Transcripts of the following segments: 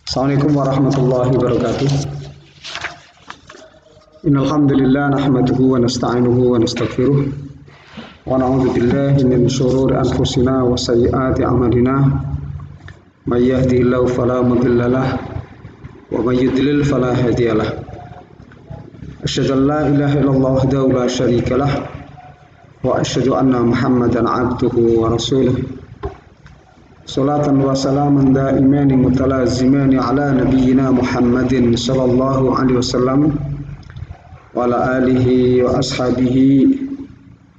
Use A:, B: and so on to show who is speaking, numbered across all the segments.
A: Assalamualaikum warahmatullahi wabarakatuh. Innal hamdalillah nahmaduhu wa nasta'inuhu wa nastaghfiruh wa na'udzu billahi min shururi anfusina wa sayyiati a'malina. May yahdihillahu fala mudilla lahu wa may yudlil fala hadiya lahu. Asyhadu an la ilaha illallah wahdahu la syarika lahu wa asyhadu anna Muhammadan 'abduhu wa rasuluh. Salatan wa salaman daimani mutalazimani ala nabiyyina Muhammadin sallallahu alaihi wasallam wa ala alihi wa ashabihi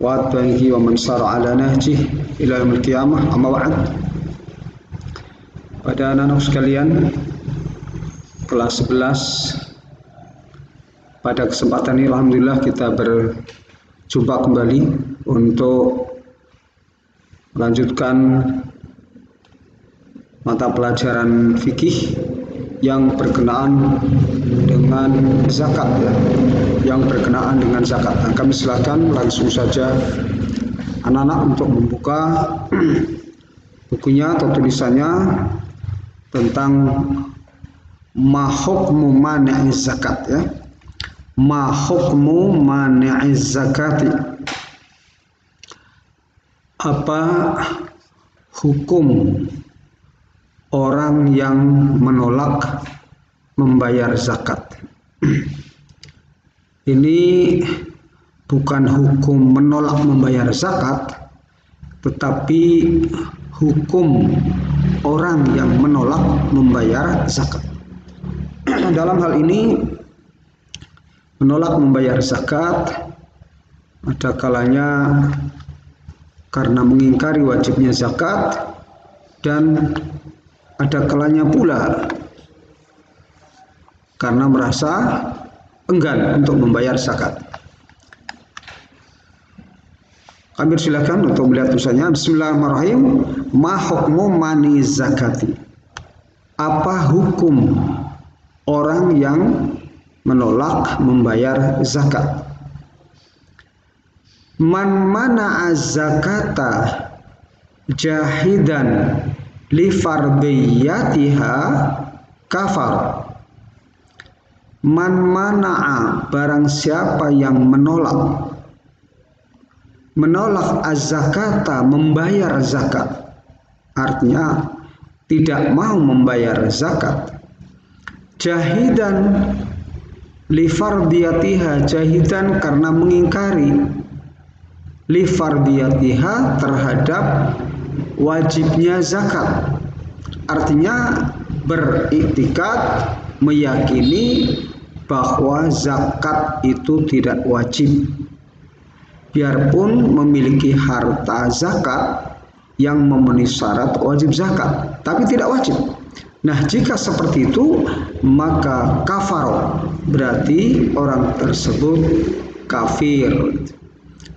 A: wa atba'ihi wa man sara ala nahjih ila yaumil qiyamah. Amma ba'd. Pada anak-anak sekalian, kelas 11, pada kesempatan ini alhamdulillah kita berjumpa kembali untuk melanjutkan mata pelajaran fikih yang berkenaan dengan zakat, Nah, kami silakan langsung saja anak-anak untuk membuka bukunya atau tulisannya tentang ma hukmu mani'iz zakat, ya. Ma hukmu mani'iz zakati. Apa hukum orang yang menolak membayar zakat? Ini bukan hukum menolak membayar zakat, tetapi hukum orang yang menolak membayar zakat. Dalam hal ini, menolak membayar zakat ada kalanya karena mengingkari wajibnya zakat, dan ada kalanya pula karena merasa enggan untuk membayar zakat. Kami silakan untuk melihat tulisannya. Bismillahirrahmanirrahim. Ma hukmu mani zakati. Apa hukum orang yang menolak membayar zakat? Man mana'a zakata jahidan li fardiyatiha kafar. Man mana'a, barang siapa yang menolak az-zakata, membayar zakat, artinya tidak mau membayar zakat, jahidan li fardiyatiha, jahidan karena mengingkari, li fardiyatiha terhadap wajibnya zakat, artinya beriktikad, meyakini bahwa zakat itu tidak wajib, biarpun memiliki harta zakat yang memenuhi syarat wajib zakat, tapi tidak wajib. Nah, jika seperti itu, maka kafar, berarti orang tersebut kafir.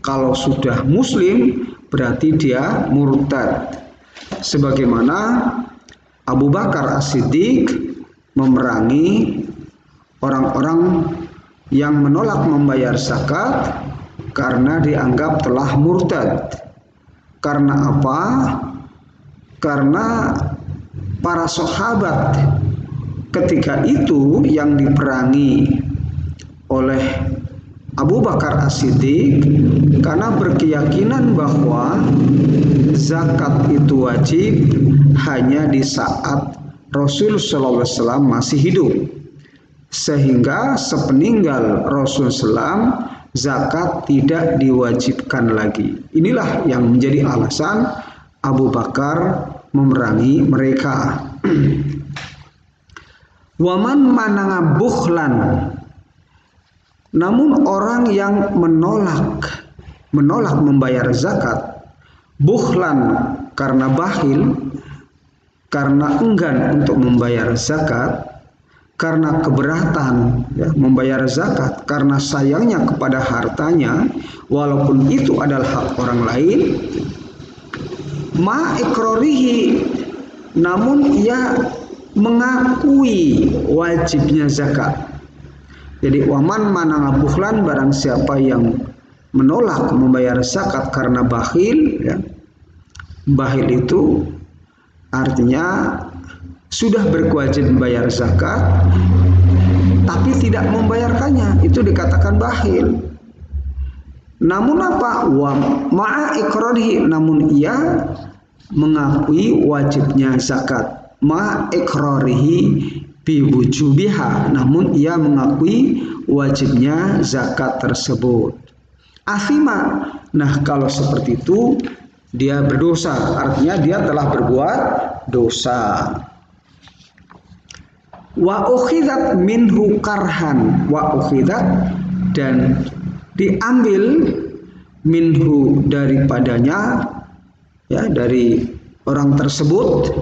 A: Kalau sudah muslim, berarti dia murtad. Sebagaimana Abu Bakar As-Siddiq memerangi orang-orang yang menolak membayar zakat karena dianggap telah murtad. Karena apa? Karena para sahabat ketika itu yang diperangi oleh Abu Bakar As-Siddiq karena berkeyakinan bahwa zakat itu wajib hanya di saat Rasul sallallahu alaihi wasallam masih hidup, sehingga sepeninggal Rasul sallam zakat tidak diwajibkan lagi. Inilah yang menjadi alasan Abu Bakar memerangi mereka. Waman mananga bukhlan, namun orang yang menolak membayar zakat, bukhlan karena bakhil, karena enggan untuk membayar zakat, karena keberatan membayar zakat, karena sayangnya kepada hartanya, walaupun itu adalah hak orang lain, ma ikrorihi, namun ia mengakui wajibnya zakat. Jadi waman mananga bukhlan, barang siapa yang menolak membayar zakat karena bakhil, ya. Bakhil itu artinya sudah berkewajiban membayar zakat tapi tidak membayarkannya, itu dikatakan bakhil. Namun apa? Wa ma'a iqrarihi, namun ia mengakui wajibnya zakat. Ma'a iqrarihi biwujubiha, namun ia mengakui wajibnya zakat tersebut. Athima, nah kalau seperti itu dia berdosa, artinya dia telah berbuat dosa. Wa ukhidat minhu karhan, wa ukhidat, dan diambil minhu daripadanya, ya, dari orang tersebut,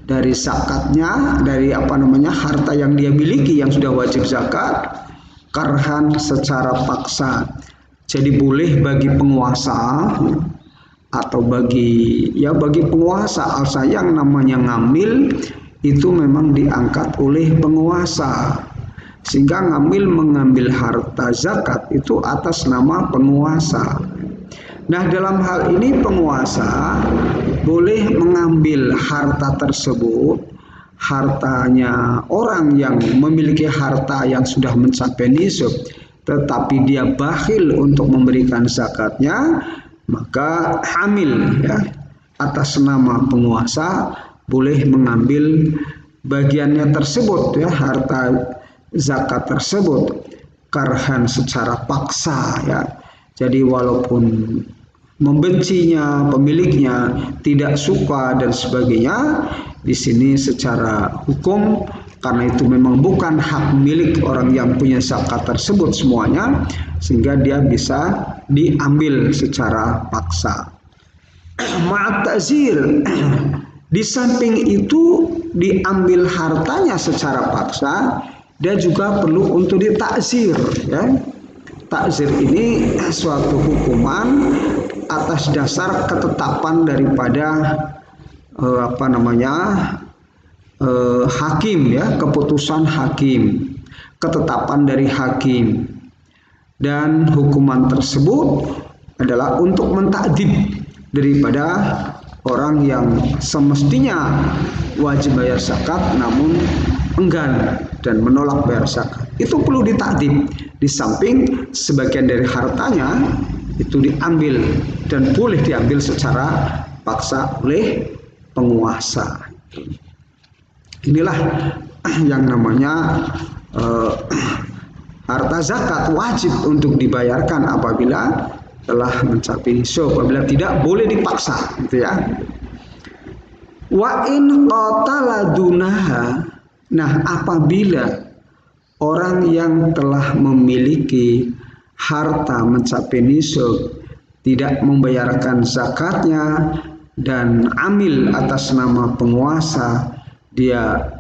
A: dari zakatnya, dari harta yang dia miliki yang sudah wajib zakat, karhan secara paksa. Jadi boleh bagi penguasa atau bagi penguasa, asal yang namanya ngambil itu memang diangkat oleh penguasa, sehingga mengambil harta zakat itu atas nama penguasa. Nah, dalam hal ini penguasa boleh mengambil harta tersebut, hartanya orang yang memiliki harta yang sudah mencapai nisab, tetapi dia bakhil untuk memberikan zakatnya, maka hamil, ya, atas nama penguasa boleh mengambil bagiannya tersebut, ya, harta zakat tersebut, karhan secara paksa, ya. Jadi walaupun membencinya pemiliknya, tidak suka dan sebagainya, di sini secara hukum, karena itu memang bukan hak milik orang yang punya zakat tersebut semuanya, sehingga dia bisa diambil secara paksa. Ma'at ta'zir, di samping itu diambil hartanya secara paksa, dia juga perlu untuk ditakzir, ya. Takzir ini suatu hukuman atas dasar ketetapan daripada hakim, ya, keputusan hakim, ketetapan dari hakim, dan hukuman tersebut adalah untuk mentakdib daripada orang yang semestinya wajib bayar zakat namun enggan dan menolak bayar zakat. Itu perlu ditakdib. Di samping sebagian dari hartanya itu diambil dan boleh diambil secara paksa oleh penguasa. Inilah yang namanya harta zakat wajib untuk dibayarkan apabila telah mencapai nisab, apabila tidak boleh dipaksa, gitu ya. Wa in qatala dunaha, nah apabila orang yang telah memiliki harta mencapai nisab tidak membayarkan zakatnya dan amil atas nama penguasa, dia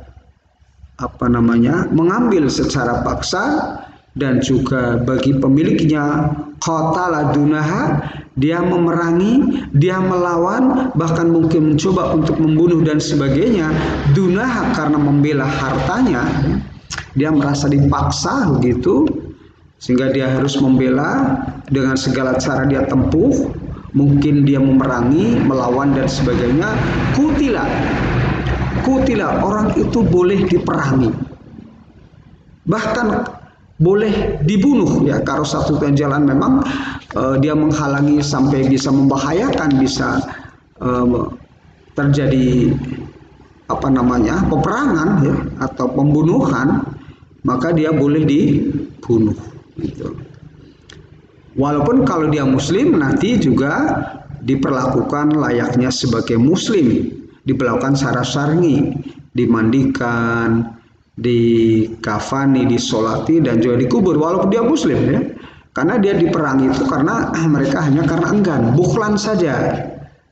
A: mengambil secara paksa, dan juga bagi pemiliknya qatala dunaha, dia memerangi, dia melawan, bahkan mungkin mencoba untuk membunuh dan sebagainya, dunaha karena membela hartanya, dia merasa dipaksa begitu, sehingga dia harus membela dengan segala cara dia tempuh, mungkin dia memerangi, melawan dan sebagainya, kutila, orang itu boleh diperangi, bahkan boleh dibunuh, ya, kalau satu jalan memang dia menghalangi sampai bisa membahayakan, bisa terjadi peperangan, ya, atau pembunuhan, maka dia boleh dibunuh, gitu. Walaupun kalau dia muslim nanti juga diperlakukan layaknya sebagai muslim, diperlakukan secara syar'i, dimandikan, dikafani, disolati, dan juga dikubur walaupun dia muslim, ya. Karena dia diperangi itu karena mereka hanya karena enggan, bukhlan saja.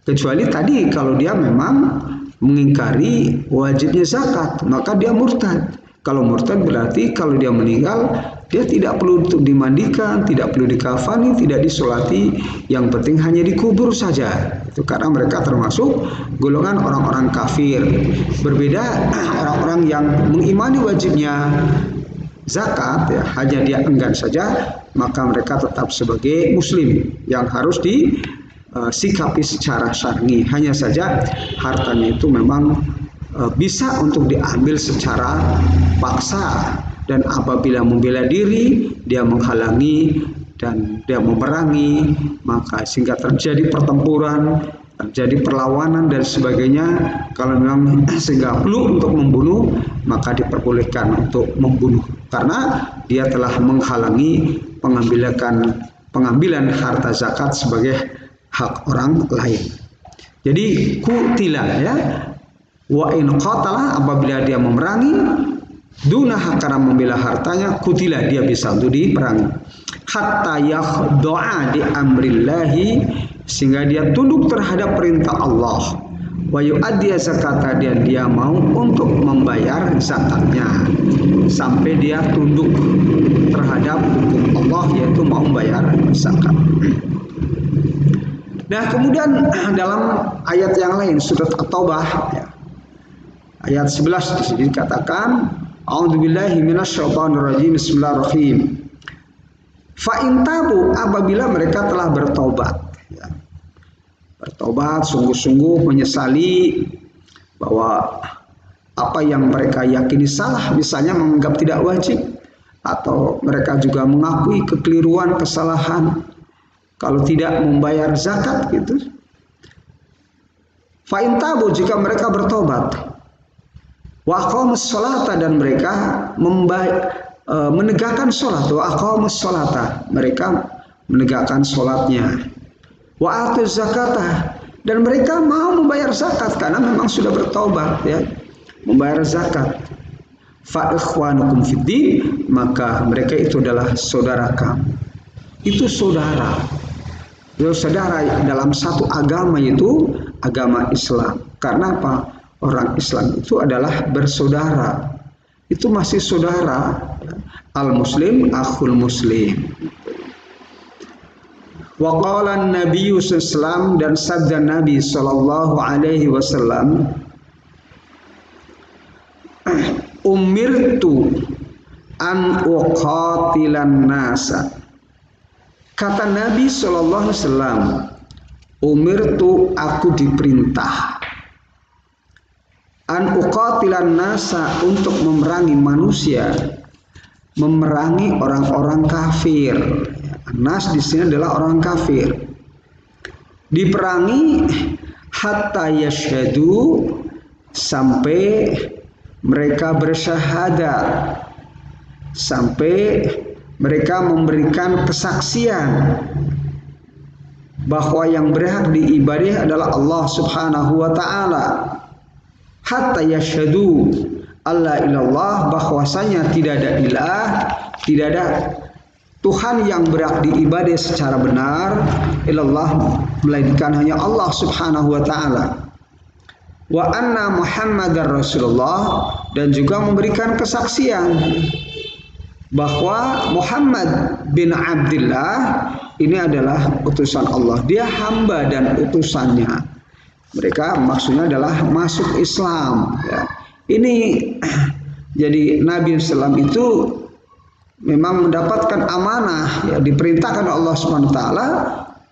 A: Kecuali tadi kalau dia memang mengingkari wajibnya zakat, maka dia murtad. Kalau murtad berarti kalau dia meninggal, dia tidak perlu untuk dimandikan, tidak perlu dikafani, tidak disolati, yang penting hanya dikubur saja. Itu karena mereka termasuk golongan orang-orang kafir. Berbeda orang-orang yang mengimani wajibnya zakat, ya, hanya dia enggan saja, maka mereka tetap sebagai muslim yang harus disikapi secara syar'i. Hanya saja hartanya itu memang bisa untuk diambil secara paksa, dan apabila membela diri dia menghalangi dan dia memerangi, maka sehingga terjadi pertempuran, terjadi perlawanan dan sebagainya. Kalau memang sehingga perlu untuk membunuh, maka diperbolehkan untuk membunuh karena dia telah menghalangi pengambilan harta zakat sebagai hak orang lain. Jadi kutila ya, wa in qatala, apabila dia memerangi, dunah karena membela hartanya, kutila dia bisa untuk diperangi. Hatta yakhda'a di amrillahi, sehingga dia tunduk terhadap perintah Allah. Wa yu'addiya zakata, dan dia mau untuk membayar zakatnya, sampai dia tunduk terhadap hukum Allah, yaitu mau membayar zakat. Nah, kemudian dalam ayat yang lain surat At-Taubah ya, ayat 11 di sini dikatakan, a'udzubillahi minasyaitonirrajim, bismillahirrahmanirrahim. Fa in tabu, apabila mereka telah bertobat ya. Bertobat sungguh-sungguh, menyesali bahwa apa yang mereka yakini salah, misalnya menganggap tidak wajib, atau mereka juga mengakui kekeliruan, kesalahan kalau tidak membayar zakat gitu. Fa in tabu, jika mereka bertobat, wa aqamus sholata, dan mereka menegakkan sholat, wa aqamus sholata, mereka menegakkan sholatnya, wa atuz zakata, dan mereka mau membayar zakat karena memang sudah bertobat ya, membayar zakat. Fa ikhwanukum fiddin, maka mereka itu adalah saudara kamu. Itu saudara. Ya, saudara dalam satu agama, itu agama Islam. Karena apa? Orang Islam itu adalah bersaudara. Itu masih saudara. Al-Muslim akhul Muslim. Wa qala an-nabiy sallallahu, dan sabda Nabi sallallahu alaihi wasallam, umirtu an uqatilan nasa. Kata Nabi sallallahu alaihi wasallam, umirtu, aku diperintah, an uqatilan nasa, untuk memerangi manusia, memerangi orang-orang kafir. Nas di sini adalah orang kafir. Diperangi hatta yashhadu, sampai mereka bersyahadat, sampai mereka memberikan kesaksian bahwa yang berhak diibadai adalah Allah Subhanahu wa taala. Hatta yashhadu alla ilallah, bahwasanya tidak ada ilah, tidak ada Tuhan yang berhak diibadai secara benar, ilallah, melainkan hanya Allah Subhanahu wa taala. Wa anna Muhammadar Rasulullah, dan juga memberikan kesaksian bahwa Muhammad bin Abdullah ini adalah utusan Allah, dia hamba dan utusannya. Mereka maksudnya adalah masuk Islam ya. Ini jadi Nabi SAW itu memang mendapatkan amanah ya, diperintahkan Allah Subhanahu wa taala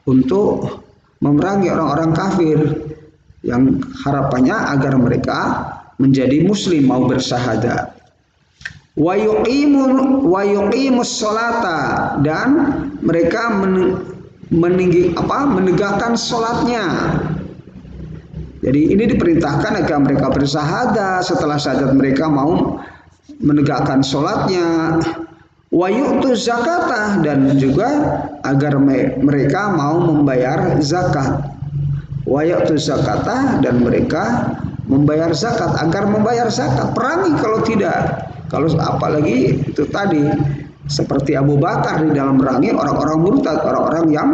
A: untuk memerangi orang-orang kafir yang harapannya agar mereka menjadi muslim, mau bersyahadat. Wa yuqimus sholata, dan mereka menegakkan sholatnya. Jadi ini diperintahkan agar mereka bersyahadat, setelah syahadat mereka mau menegakkan sholatnya. Wa yu'tuz zakata, dan juga agar mereka mau membayar zakat. Wa yu'tuz zakata, dan mereka membayar zakat, agar membayar zakat. Perangi kalau tidak. Kalau apalagi itu tadi seperti Abu Bakar di dalam merangi orang-orang murtad, orang-orang yang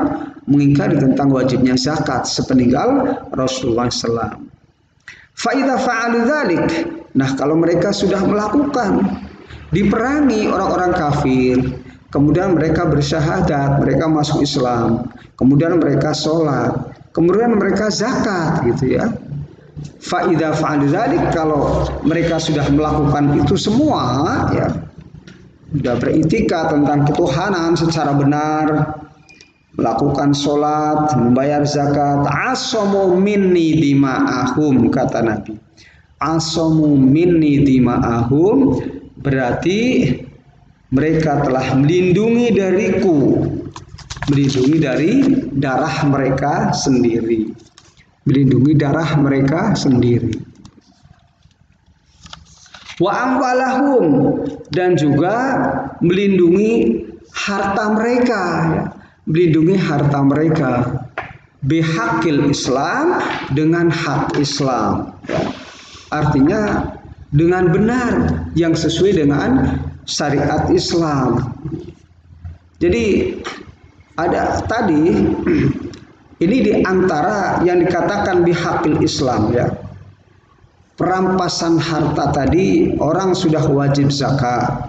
A: mengingkari tentang wajibnya zakat sepeninggal Rasulullah SAW. Fa idza fa'alu dzalik, nah kalau mereka sudah melakukan, diperangi orang-orang kafir, kemudian mereka bersyahadat, mereka masuk Islam, kemudian mereka sholat, kemudian mereka zakat gitu ya. Fa idza fa'alu dzalik, kalau mereka sudah melakukan itu semua ya, sudah beriktikad tentang ketuhanan secara benar, melakukan sholat, membayar zakat, asamu minni dima'ahum, kata Nabi, asamu minni dima'ahum, berarti mereka telah melindungi dariku, melindungi dari darah mereka sendiri, melindungi darah mereka sendiri. Wa amwalahum, dan juga melindungi harta mereka, ya. Melindungi harta mereka bihaqil Islam, dengan hak Islam, ya. Artinya dengan benar, yang sesuai dengan syariat Islam. Jadi ada tadi ini diantara yang dikatakan bihaqil Islam, ya. Perampasan harta tadi, orang sudah wajib zakat,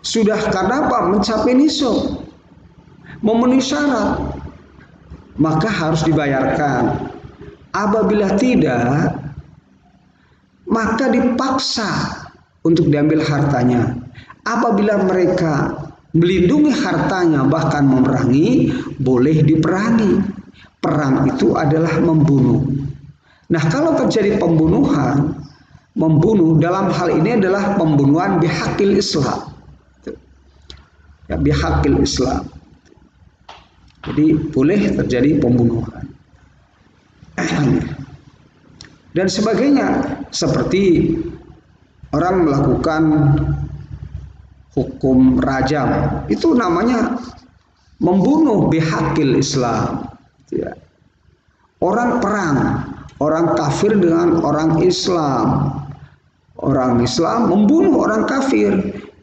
A: sudah karena apa? Mencapai nisab, memenuhi syarat, maka harus dibayarkan. Apabila tidak, maka dipaksa untuk diambil hartanya. Apabila mereka melindungi hartanya, bahkan memerangi, boleh diperangi. Perang itu adalah membunuh. Nah, kalau terjadi pembunuhan, membunuh dalam hal ini adalah pembunuhan bihaqil Islam, ya, bihaqil Islam. Jadi boleh terjadi pembunuhan dan sebagainya, seperti orang melakukan hukum rajam, itu namanya membunuh bihaqil Islam, ya. Orang perang, orang kafir dengan orang Islam, orang Islam membunuh orang kafir,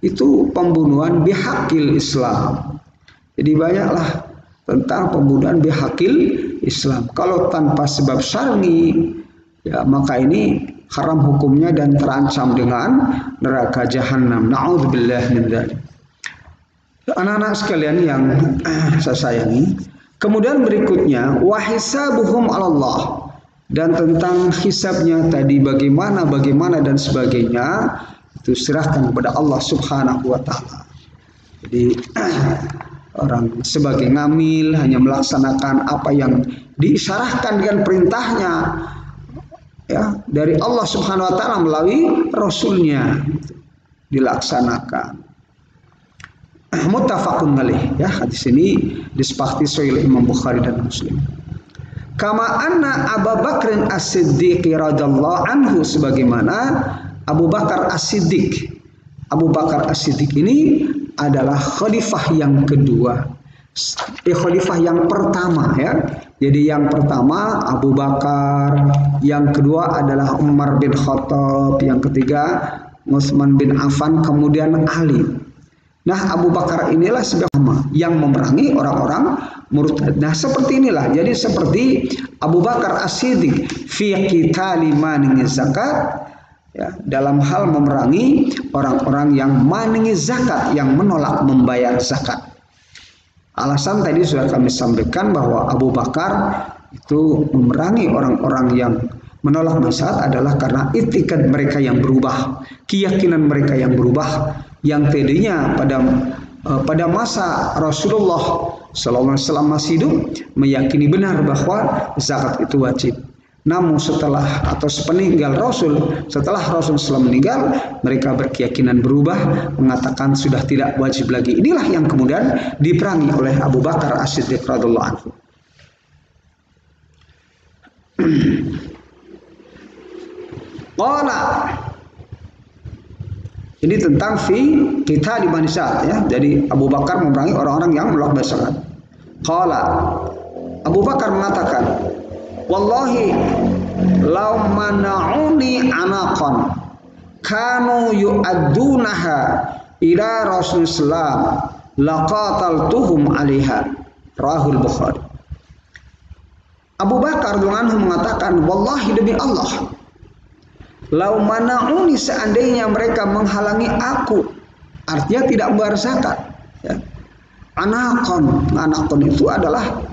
A: itu pembunuhan bihaqil Islam. Jadi banyaklah tentang pembunuhan bihaqil Islam. Kalau tanpa sebab syar'i, ya, maka ini haram hukumnya dan terancam dengan neraka jahanam. Na'udzubillah min dzalik. Anak-anak sekalian yang saya sayangi, kemudian berikutnya wa hisabuhum 'alallah, dan tentang hisabnya tadi bagaimana dan sebagainya, itu serahkan kepada Allah Subhanahu wa taala. Jadi orang sebagai ngamil hanya melaksanakan apa yang diisyarahkan dengan perintahnya, ya, dari Allah Subhanahu wa taala melalui rasulnya, dilaksanakan. Muttafaqun alaih, ya, hadis ini disepakati oleh Imam Bukhari dan Muslim. Kama anna Abu Bakr As-Siddiq radhiyallahu anhu, sebagaimana Abu Bakar As-Siddiq. Abu Bakar As-Siddiq ini adalah khalifah yang kedua, khalifah yang pertama, ya. Jadi yang pertama Abu Bakar, yang kedua adalah Umar bin Khattab, yang ketiga Utsman bin Affan, kemudian Ali. Nah, Abu Bakar inilah sebagaimana yang memerangi orang-orang murtad. Nah, seperti inilah. Jadi seperti Abu Bakar As-Siddiq fi qitali maningi zakat, ya, dalam hal memerangi orang-orang yang maningi zakat, yang menolak membayar zakat. Alasan tadi sudah kami sampaikan bahwa Abu Bakar itu memerangi orang-orang yang menolak zakat adalah karena itikad mereka yang berubah, keyakinan mereka yang berubah, yang tadinya pada masa Rasulullah SAW masih hidup meyakini benar bahwa zakat itu wajib. Namun setelah atau sepeninggal Rasul, setelah Rasul SAW meninggal, mereka berkeyakinan berubah, mengatakan sudah tidak wajib lagi. Inilah yang kemudian diperangi oleh Abu Bakar As-Siddiq radhiyallahu anhu. Qala, ini tentang kita di manisat, ya. Jadi Abu Bakar memerangi orang-orang yang menolak zakat. Qala, Abu Bakar mengatakan, wallahi law mana'uni anaqan kanu yu'addunaha ila Rasulullah laqataltuhum 'alaiha. Rahul Bukhari. Abu Bakar radhiyallahu anhu mengatakan, wallahi demi Allah, lau mana'uni, seandainya mereka menghalangi aku, artinya tidak membayar zakat, ya. Anakon itu adalah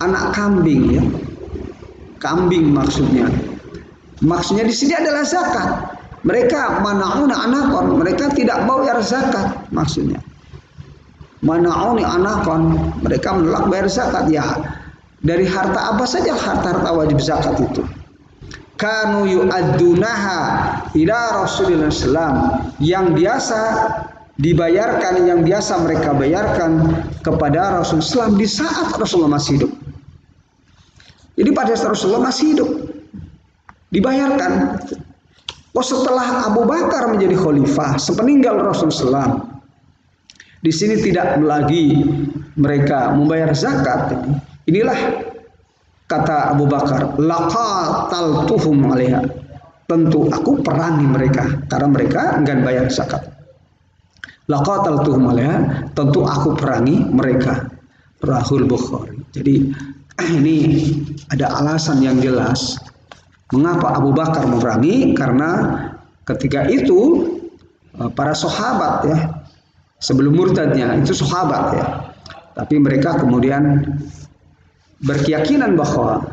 A: anak kambing, ya. Kambing maksudnya di sini adalah zakat. Mereka mana'uni anakon, mereka tidak mau bayar zakat, maksudnya. Mana'uni anakon, mereka menolak bayar zakat, ya. Dari harta apa saja harta wajib zakat itu. kanu yu'addunaha ila Rasulillah sallam, yang biasa dibayarkan, yang biasa mereka bayarkan kepada Rasulullah SAW di saat Rasulullah masih hidup. Jadi pada saat Rasulullah masih hidup dibayarkan. Setelah Abu Bakar menjadi khalifah, sepeninggal Rasulullah SAW, di sini tidak lagi mereka membayar zakat. Inilah kata Abu Bakar, laqataltuhum 'alaiha. Tentu aku perangi mereka karena mereka enggan bayar zakat. Laqataltuhum 'alaiha, tentu aku perangi mereka. Rahul Bukhari. Jadi ini ada alasan yang jelas mengapa Abu Bakar memerangi, karena ketika itu para sahabat ya, sebelum murtadnya itu sahabat ya, tapi mereka kemudian berkeyakinan bahwa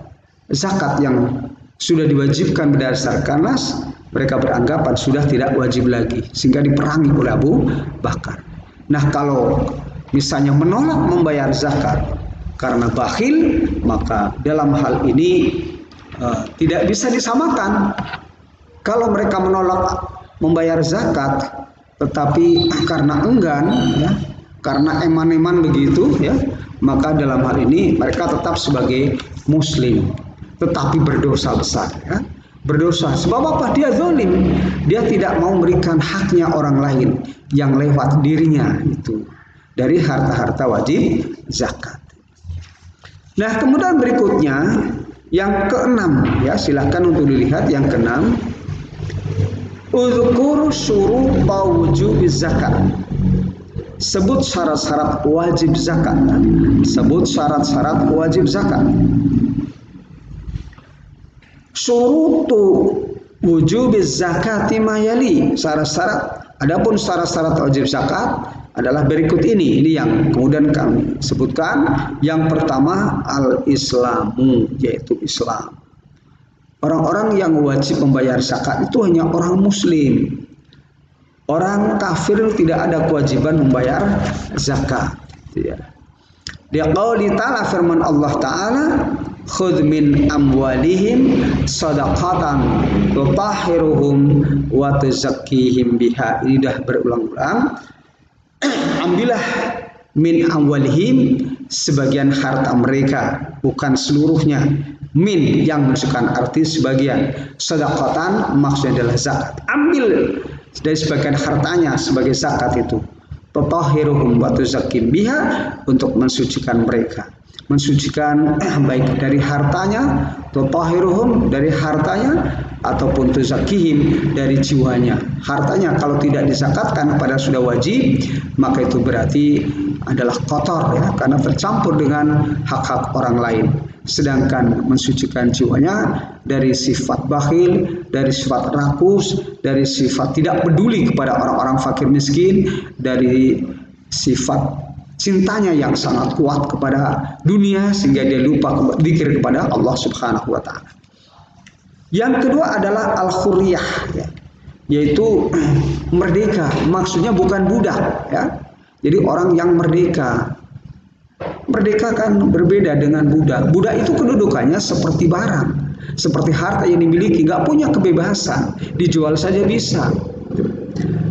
A: zakat yang sudah diwajibkan berdasarkan nas, mereka beranggapan sudah tidak wajib lagi, sehingga diperangi oleh Abu Bakar. Nah, kalau misalnya menolak membayar zakat karena bakhil, maka dalam hal ini tidak bisa disamakan. Kalau mereka menolak membayar zakat tetapi karena enggan ya, karena eman-eman begitu ya, maka dalam hal ini mereka tetap sebagai muslim, tetapi berdosa besar ya. Berdosa sebab apa? Dia zalim, dia tidak mau memberikan haknya orang lain yang lewat dirinya itu dari harta-harta wajib zakat. Nah, kemudian berikutnya yang keenam ya, silahkan untuk dilihat yang keenam, uzkur syurut wujub zakat. Sebut syarat-syarat wajib zakat. Sebut syarat-syarat wajib zakat. Syurutu wujub zakati mayali. Syarat-syarat, adapun syarat-syarat wajib zakat adalah berikut ini. Ini yang kemudian kami sebutkan. Yang pertama, al-islamu, yaitu Islam. Orang-orang yang wajib membayar zakat itu hanya orang muslim. Orang kafir tidak ada kewajiban membayar zakat. Dia qauli ta'ala, firman Allah Ta'ala, khudh min amwalihim sadaqatan tutahhiruhum wa tuzakkihim biha. Ini dah berulang-ulang. Ambillah min amwalihim, sebagian harta mereka, bukan seluruhnya. Min yang menunjukkan arti sebagian. Sadaqatan maksudnya adalah zakat. Ambil dari sebagian hartanya sebagai zakat itu. Tutahhiruhum wa tuzakkihim biha, untuk mensucikan mereka. Mensucikan baik dari hartanya, tutahhiruhum dari hartanya, ataupun tuzakkihim dari jiwanya. Hartanya kalau tidak dizakatkan pada sudah wajib, maka itu berarti adalah kotor ya, karena tercampur dengan hak-hak orang lain. Sedangkan mensucikan jiwanya dari sifat bakhil, dari sifat rakus, dari sifat tidak peduli kepada orang-orang fakir miskin, dari sifat cintanya yang sangat kuat kepada dunia sehingga dia lupa zikir kepada Allah Subhanahu wa taala. Yang kedua adalah al-hurriyah ya, yaitu merdeka. Maksudnya bukan budak ya. Jadi orang yang merdeka. Merdeka kan berbeda dengan budak. Budak itu kedudukannya seperti barang, seperti harta yang dimiliki, nggak punya kebebasan, dijual saja bisa.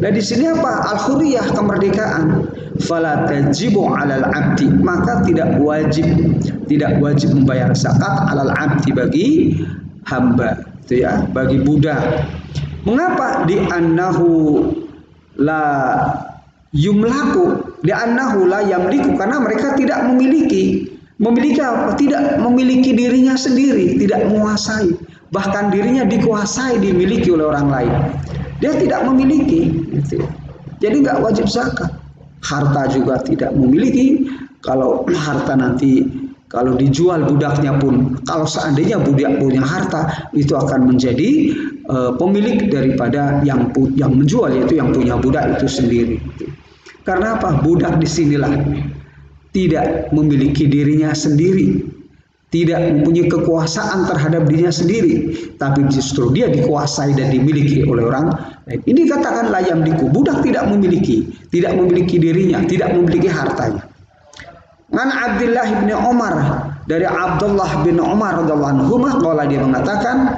A: Nah di sini apa? Al-hurriyah, kemerdekaan. Fala tajibu 'alal 'abdi, maka tidak wajib membayar zakat 'alal 'abdi, bagi hamba itu ya, bagi budak. Mengapa? Di annahu la yumlaku, di annahu la yamliku, karena mereka tidak memiliki apa? Tidak memiliki dirinya sendiri, tidak menguasai, bahkan dirinya dikuasai, dimiliki oleh orang lain. Dia tidak memiliki gitu. Jadi nggak wajib zakat. Harta juga tidak memiliki. Kalau harta nanti kalau dijual budaknya pun, kalau seandainya budak punya harta, itu akan menjadi pemilik daripada yang menjual, yaitu yang punya budak itu sendiri. Karena apa? Budak disinilah tidak memiliki dirinya sendiri, tidak mempunyai kekuasaan terhadap dirinya sendiri, tapi justru dia dikuasai dan dimiliki oleh orang lain. Ini katakan layam diku, budak tidak memiliki dirinya, tidak memiliki hartanya. An Abdullah bin Umar, dari Abdullah bin Umar radhiyallahu anhu, qala, dia mengatakan,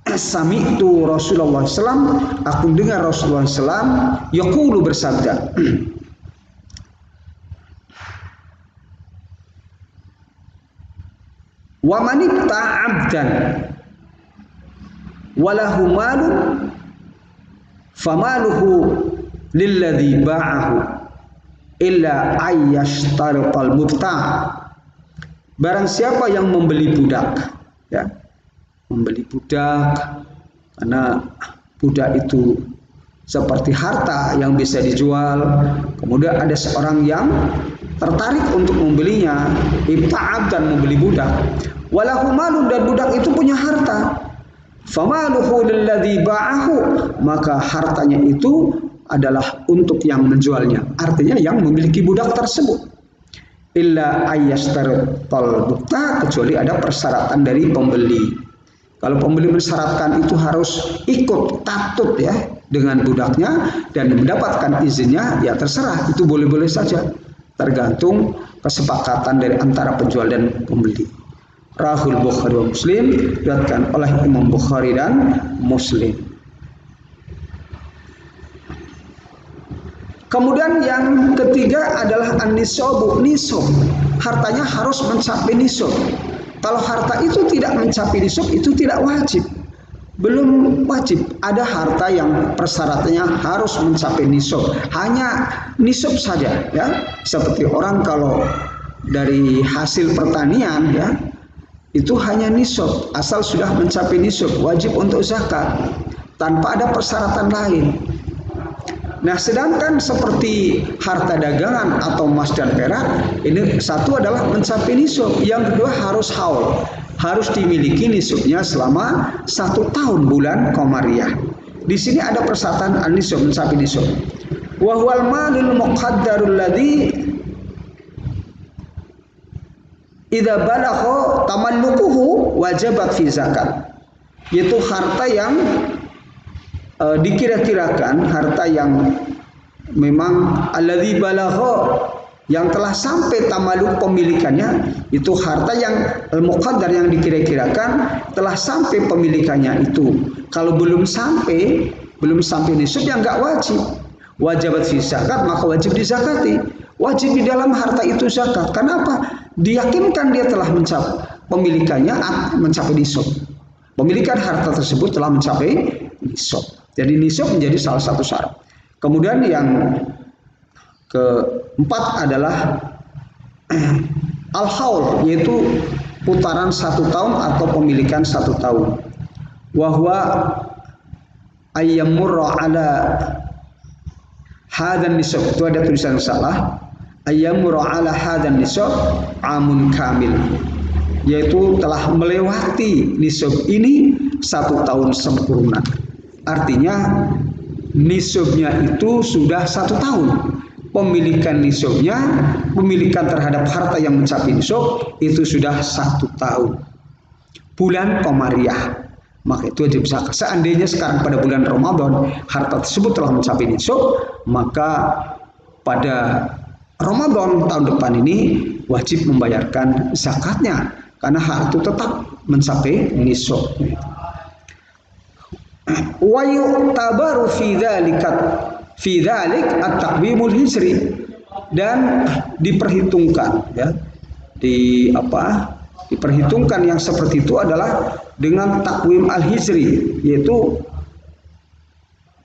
A: Sami'tu Rasulullah SAW, aku dengar Rasulullah SAW yaqulu bersabda, wa man ibta'a 'abdan walahu malun famaluhu lilladzi ba'ahu illa ayyashtarital mubta'. Barang siapa yang membeli budak, ya, membeli budak, karena budak itu seperti harta yang bisa dijual. Kemudian ada seorang yang tertarik untuk membelinya, ibta'ab dan membeli budak. Walahu malun, dan budak itu punya harta. Famaluhu lilladzi ba'ahu, maka hartanya itu adalah untuk yang menjualnya. Artinya yang memiliki budak tersebut. Illa ayyashtarital mubta', kecuali ada persyaratan dari pembeli. Kalau pembeli mensyaratkan itu harus ikut tatut ya dengan budaknya dan mendapatkan izinnya, ya terserah, itu boleh-boleh saja, tergantung kesepakatan dari antara penjual dan pembeli. Rahul Bukhari wa Muslim, diriwayatkan oleh Imam Bukhari dan Muslim. Kemudian yang ketiga adalah an-nisabu, nisab. Hartanya harus mencapai nisab. Kalau harta itu tidak mencapai nisab, itu tidak wajib. Belum wajib. Ada harta yang persyaratannya harus mencapai nisab. Hanya nisab saja, ya. Seperti orang kalau dari hasil pertanian, ya, itu hanya nisab. Asal sudah mencapai nisab, wajib untuk zakat tanpa ada persyaratan lain. Nah, sedangkan seperti harta dagangan atau emas dan perak, ini satu adalah mencapai nisab, yang kedua harus haul, harus dimiliki nisabnya selama 1 tahun bulan Qamariyah. Di sini ada persyaratan an-nisab, mencapai nisab. Wa huwal malul muqaddarul ladzi idza balagha tamallukuhu wajabat fi zakat. Yaitu harta yang dikira-kirakan, harta yang memang alladzi balagha, yang telah sampai tamaluk pemilikannya, itu harta yang al-muqaddar, yang dikira-kirakan telah sampai pemilikannya itu. Kalau belum sampai nisab, ya enggak wajib. Wajibat fi zakat, maka wajib dizakati. Wajib di dalam harta itu zakat. Kenapa? Diyakinkan dia telah mencapai pemilikannya, mencapai nisab. Pemilikan harta tersebut telah mencapai nisab. Jadi nisab menjadi salah satu syarat. Kemudian yang keempat adalah al-haul, yaitu putaran 1 tahun atau pemilikan 1 tahun. Wahwa ayyamurra ala hadan nisab, itu ada tulisan salah. Ayyamurra ala hadan nisab amun kamil, yaitu telah melewati nisab ini 1 tahun sempurna. Artinya nisabnya itu sudah 1 tahun. Pemilikan nisabnya, pemilikan terhadap harta yang mencapai nisab itu sudah 1 tahun. Bulan Qamariyah, maka itu wajib zakat. Seandainya sekarang pada bulan Ramadan harta tersebut telah mencapai nisab, maka pada Ramadan tahun depan ini wajib membayarkan zakatnya, karena hal itu tetap mencapai nisab. Wa yu'tabaru fi dzalik at-taqwimul hijri, dan diperhitungkan, ya, diperhitungkan yang seperti itu adalah dengan takwim al-hijri, yaitu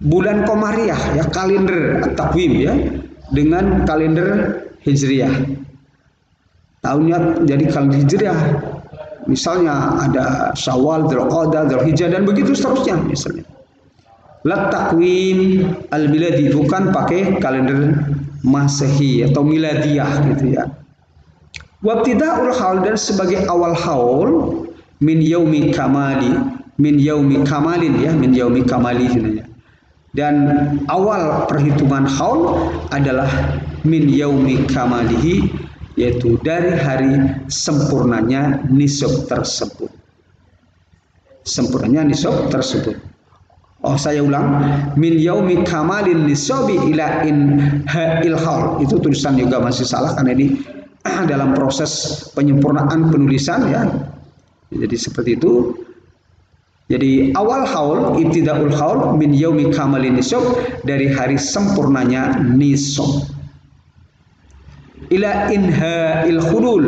A: bulan Qamariyah, ya, kalender at-taqwim, ya, dengan kalender hijriyah. Tahunnya jadi kalender hijriyah. Misalnya ada Syawal, Dzulqa'dah, Dzulhijjah, dan begitu seterusnya misalnya. La takwim al-miladi, bukan pakai kalender Masehi atau miladiyah gitu ya. Wabtida'ul haul, dan sebagai awal haul min yaumi kamalin, ya, min yaumi kamali ya. Dan awal perhitungan haul adalah min yaumi kamalihi, yaitu dari hari sempurnanya nisab tersebut. Sempurnanya nisab tersebut. Oh, saya ulang. Min yaumi kamalin nisabi ila inha'il haul. Itu tulisan juga masih salah karena ini dalam proses penyempurnaan penulisan, ya. Jadi seperti itu. Jadi awal haul, ibtidaul haul min yaumi kamalin nisab, dari hari sempurnanya nisab. Ila inha'il khulul,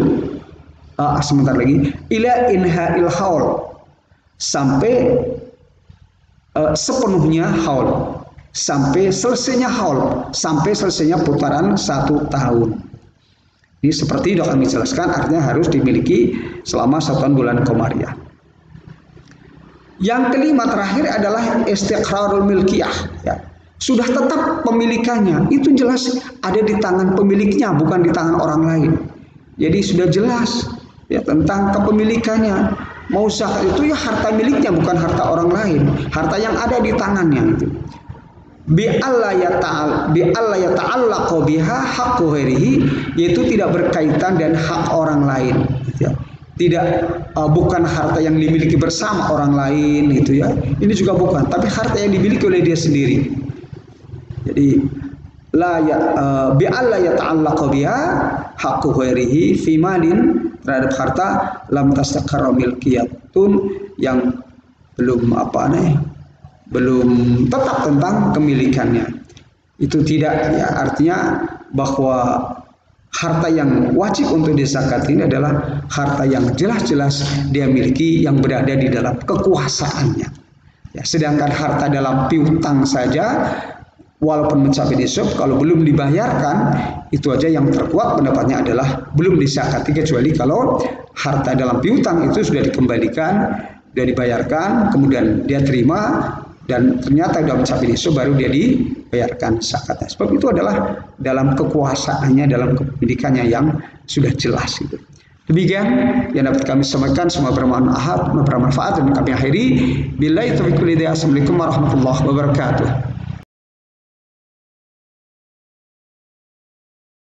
A: sebentar lagi, ila inha'il haul, sampai sepenuhnya haul, sampai selesainya haul, sampai selesainya putaran 1 tahun. Ini seperti yang kami jelaskan, artinya harus dimiliki selama 1 bulan komariah. Yang kelima terakhir adalah istiqrarul milkiyah, ya. Sudah tetap pemilikannya, itu jelas ada di tangan pemiliknya, bukan di tangan orang lain. Jadi sudah jelas ya tentang kepemilikannya. Mau zakat itu ya harta miliknya, bukan harta orang lain, harta yang ada di tangannya itu. Bi alla yata'allaqu biha haqqu ghairihi, yaitu tidak berkaitan dan hak orang lain, ya. Tidak bukan harta yang dimiliki bersama orang lain gitu ya. Ini juga bukan, tapi harta yang dimiliki oleh dia sendiri. Jadi bi alla yata'allaqu biha haqqu ghairihi fi malin, terhadap harta lam tastaqarra milkiyatun, yang belum belum tetap tentang kemilikannya. Itu tidak ya, artinya bahwa harta yang wajib untuk disakati ini adalah harta yang jelas-jelas dia miliki, yang berada di dalam kekuasaannya. Ya, sedangkan harta dalam piutang saja, walaupun mencapai nisab, kalau belum dibayarkan, itu aja yang terkuat pendapatnya adalah belum disakati, kecuali kalau harta dalam piutang itu sudah dikembalikan, sudah dibayarkan, kemudian dia terima, dan ternyata sudah mencapai nisab, baru dia dibayarkan zakatnya. Sebab itu adalah dalam kekuasaannya, dalam kepemilikannya yang sudah jelas itu. Demikian yang dapat kami sampaikan, semoga bermanfaat dan kami akhiri. Billahi taufiq wal hidayah. Assalamualaikum warahmatullahi wabarakatuh.